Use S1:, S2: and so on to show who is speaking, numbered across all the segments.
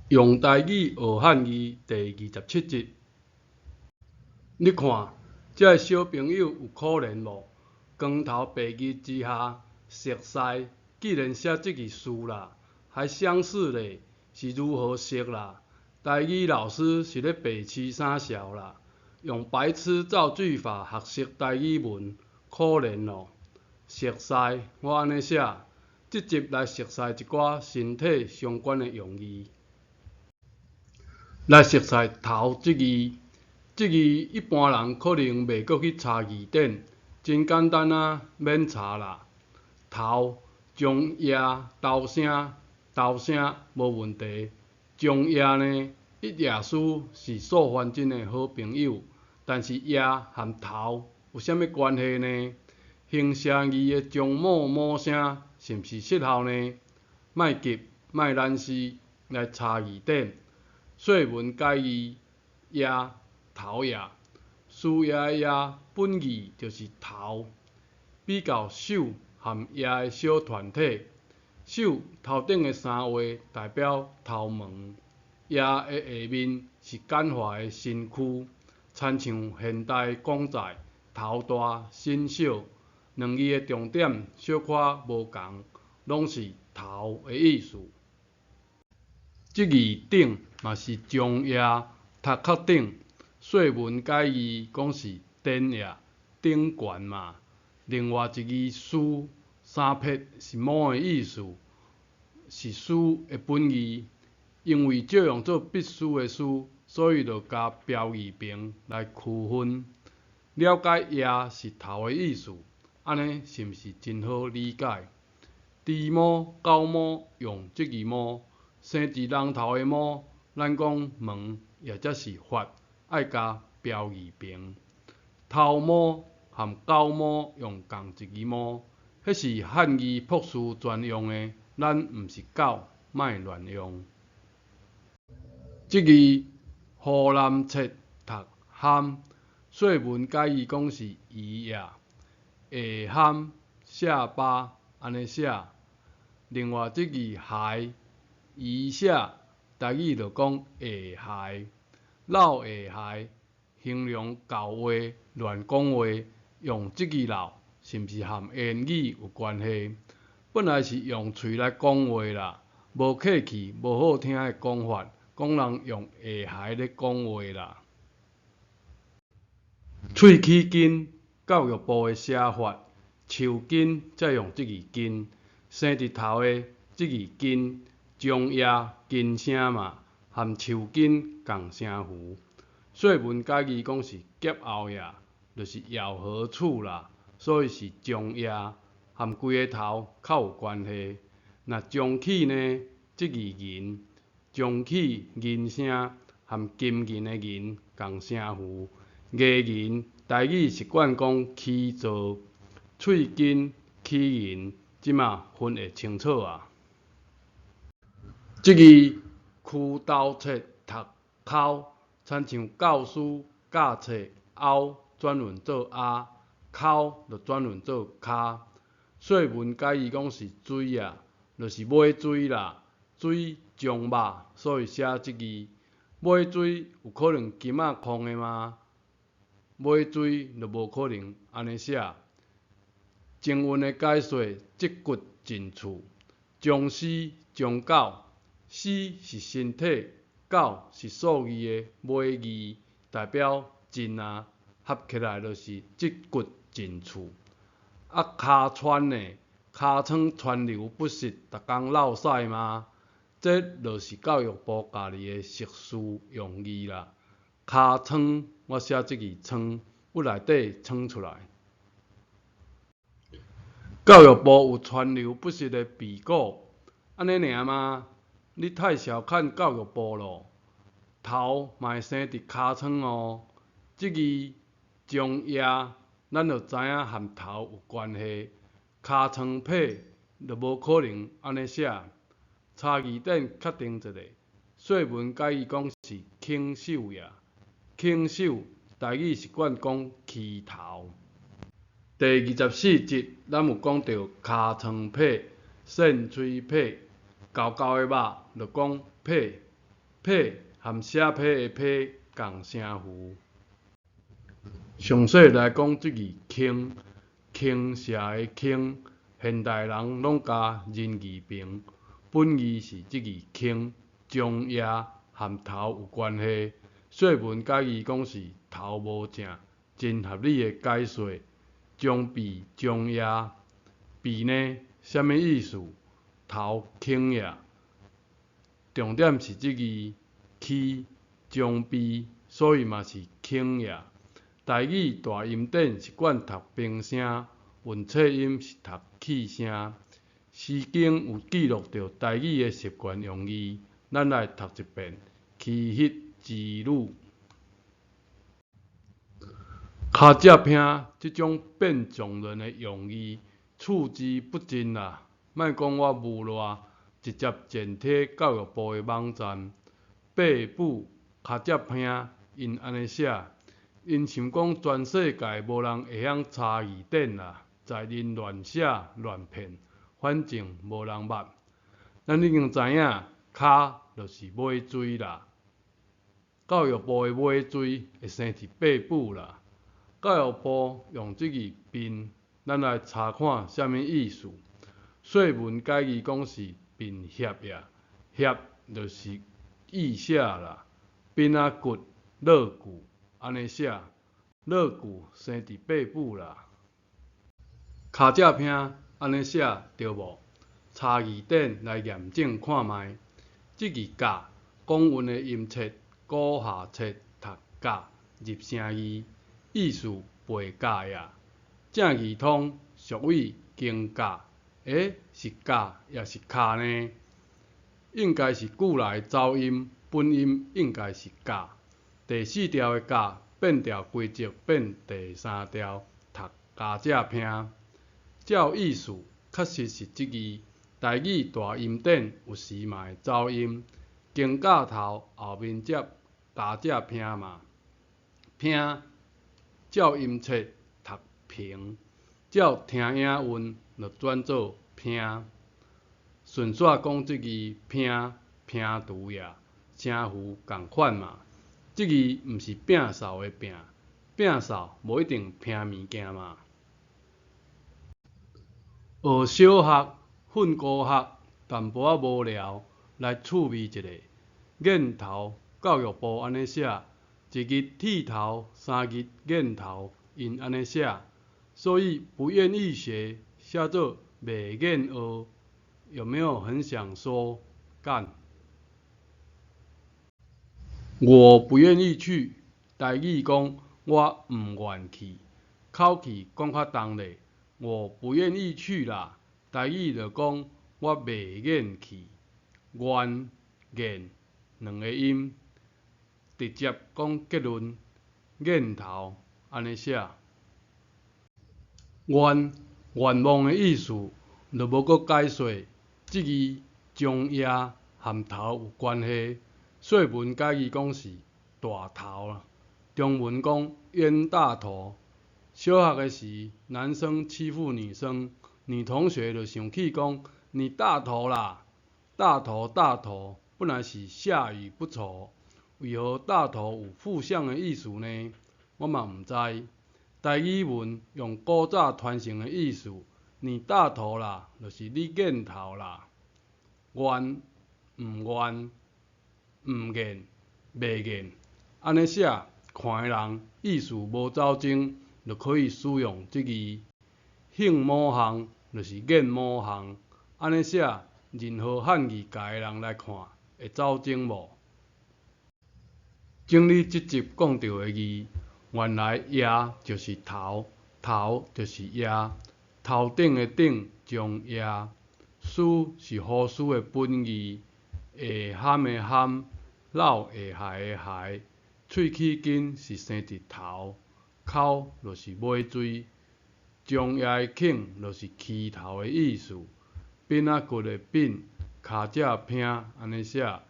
S1: 用台语学汉语第27集。你看，这个小朋友有可怜无？光头白日之下，熟悉，既然写这个诗啦，还相似咧，是如何熟啦？台语老师是咧白痴啥小啦？用白痴造句法学习台语文，可怜咯。熟悉，我安尼写，这集来熟悉一寡身体相关的用语。来熟悉头这字，这字一般人可能袂阁去查字典，真简单啊，免查啦。头中夜豆声，豆声无问题。中夜呢，一夜书是素还真的好朋友，但是夜和头有啥物关系呢？形声字的中某某声是毋是失效呢？莫急，莫难思，来查字典。说文解字，夜头夜，树叶的叶本意就是头，比较手和叶的小团体。手头顶的三画代表头毛，叶的下面是简化的身躯，亲像现代讲在头大身小，两字的重点小可无同，拢是头的意思。这字顶嘛是中夜，头壳顶。说文解字讲是顶夜，顶悬嘛。另外一字书，三撇是毛的意思，是书的本意。因为借用做必须的书，所以就加标语屏来区分。了解夜是头的意思，安尼是毋是真好理解？猪毛、狗毛用这字毛。生伫人头的毛，咱讲毛，或者是发，爱加标语屏。头毛和狗毛用同一字毛，迄是汉语朴实专用的，咱毋是狗，莫乱用。这字湖南册读喊，说文解字讲是鱼夜，下喊下巴安尼写。另外这字海。伊写台语就讲下海，老下海，形容教话、乱讲话，用这字老，是毋是和言语有关系？本来是用喙来讲话啦，无客气、无好听的讲法，讲人用下海咧讲话啦。喙齿筋，教育部的写法，树筋才用这字筋，生伫头的这字筋。中夜金声嘛，和树根共声符。说文解字讲是劫后夜，就是杳何处啦，所以是中夜，和规个头较有关系。那中气呢？这字银，中气银声和金银的银共声符。艺银，台语习惯讲起做，喙筋起银，即马分会清楚啊。这字衢豆册读口，亲像教师教册凹转轮做啊，口就转轮做骹。说文解字讲是水啊，就是买水啦，水将肉，所以写这字。买水有可能金仔空的吗？买水就无可能安尼写。正文的解说，即骨尽处，将死将狗。死是身体，狗是数字的尾字，代表尽啊，合起来就是即骨尽处。啊，尻川呢？尻川川流不息，逐工落屎吗？这就是教育部家己的特殊用语啦。尻川，我写这字川，不内底川出来。教育部有川流不息的庇护，安尼尔吗？你太小看教育部咯，头嘛会生伫尻川哦。这字中夜，咱就知影和头有关系。尻川被就无可能安尼写。查字典确定一下，说文解字讲是轻手呀，轻手台语习惯讲起头。第24集，咱有讲到尻川被、扇喙被。厚厚的肉，就讲被。匹含写批的批共声符。详细来讲，即字轻，轻写的轻，现代人拢加人字旁，本意是即字轻，中夜含头有关系。说文解字讲是头无正，真合理的解说。中臂中夜，臂呢，啥物意思？头轻夜。重点是即字起中臂，所以嘛是轻夜。台语大音典是惯读平声，韵切音是读气声。诗经有记录着台语的习惯用语，咱来读一遍。其迄之女，卡只拼即种变状论的用语，处之不尽啦。莫讲我无赖，直接全体教育部的网站，八部卡只拼，因安尼写。因想讲全世界无人会晓查字典啦，在因乱写乱骗，反正无人捌。咱已经知影，卡就是尾水啦。教育部的尾水会生伫八部啦。教育部用即字并，咱来查看啥物意思。说文解字讲是并协呀，协就是意写啦。并仔骨落句。安尼写，落句生伫八部啦。卡只拼安尼写对无？查字典来验证看卖。即字教，讲韵的音切，古下切读教，入声字，意思背教呀。正字通，俗语经教，是教也是卡呢？应该是句内走音，本音应该是教。第四条的教变调规则变第三条，读加只拼。照意思，确实是即字。台语大音典有时嘛会走音，经教头后面接加只拼嘛。拼照音切读平，照听影韵就转做拼。顺续讲即字拼拼图呀，声符共款嘛。即字毋是摒扫的摒，摒扫无一定拼物件嘛。学小学、训高学，淡薄仔无聊，来趣味一下。瘾头教育部安尼写，一日剃头，三日瘾头，因安尼写，所以不愿意学，写作袂瘾学。有没有很想说干？我不愿意去，台语讲我毋愿去，口气讲较重咧。我不愿意去啦，台语就讲我袂愿去。愿、愿两个音，直接讲结论，瘾头安尼写。愿望的意思，就无搁解说。即字中夜含头有关系。说文解字讲是大头啦。中文讲冤大头。小学的时，男生欺负女生，女同学就生气讲：“你大头啦！”大头大头，本来是下语不丑，为何大头有负向的意思呢？我嘛毋知。台语文用古早传承的意思，你大头啦，就是你瘾头啦。愿、毋愿、毋愿、袂愿，安尼写，看的人意思无走精，就可以使用即字。性某项就是瘾某项，安尼写，任何汉字界的人来看，会走精无？整理即集讲到的字，原来夜就是头，头就是夜，头顶的顶中夜。书是好书的本字，下頷的頷，老下頦的頦，喙齿根是生伫头，口就是尾水，中夜的颈就是起头的意思，鬢仔骨的鬢，骹只拼安尼写，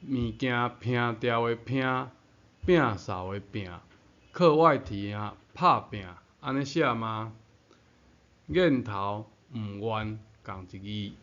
S1: 物件拼掉的拼，摒扫的摒，课外题啊拍拼安尼写吗？瘾头毋愿共一字。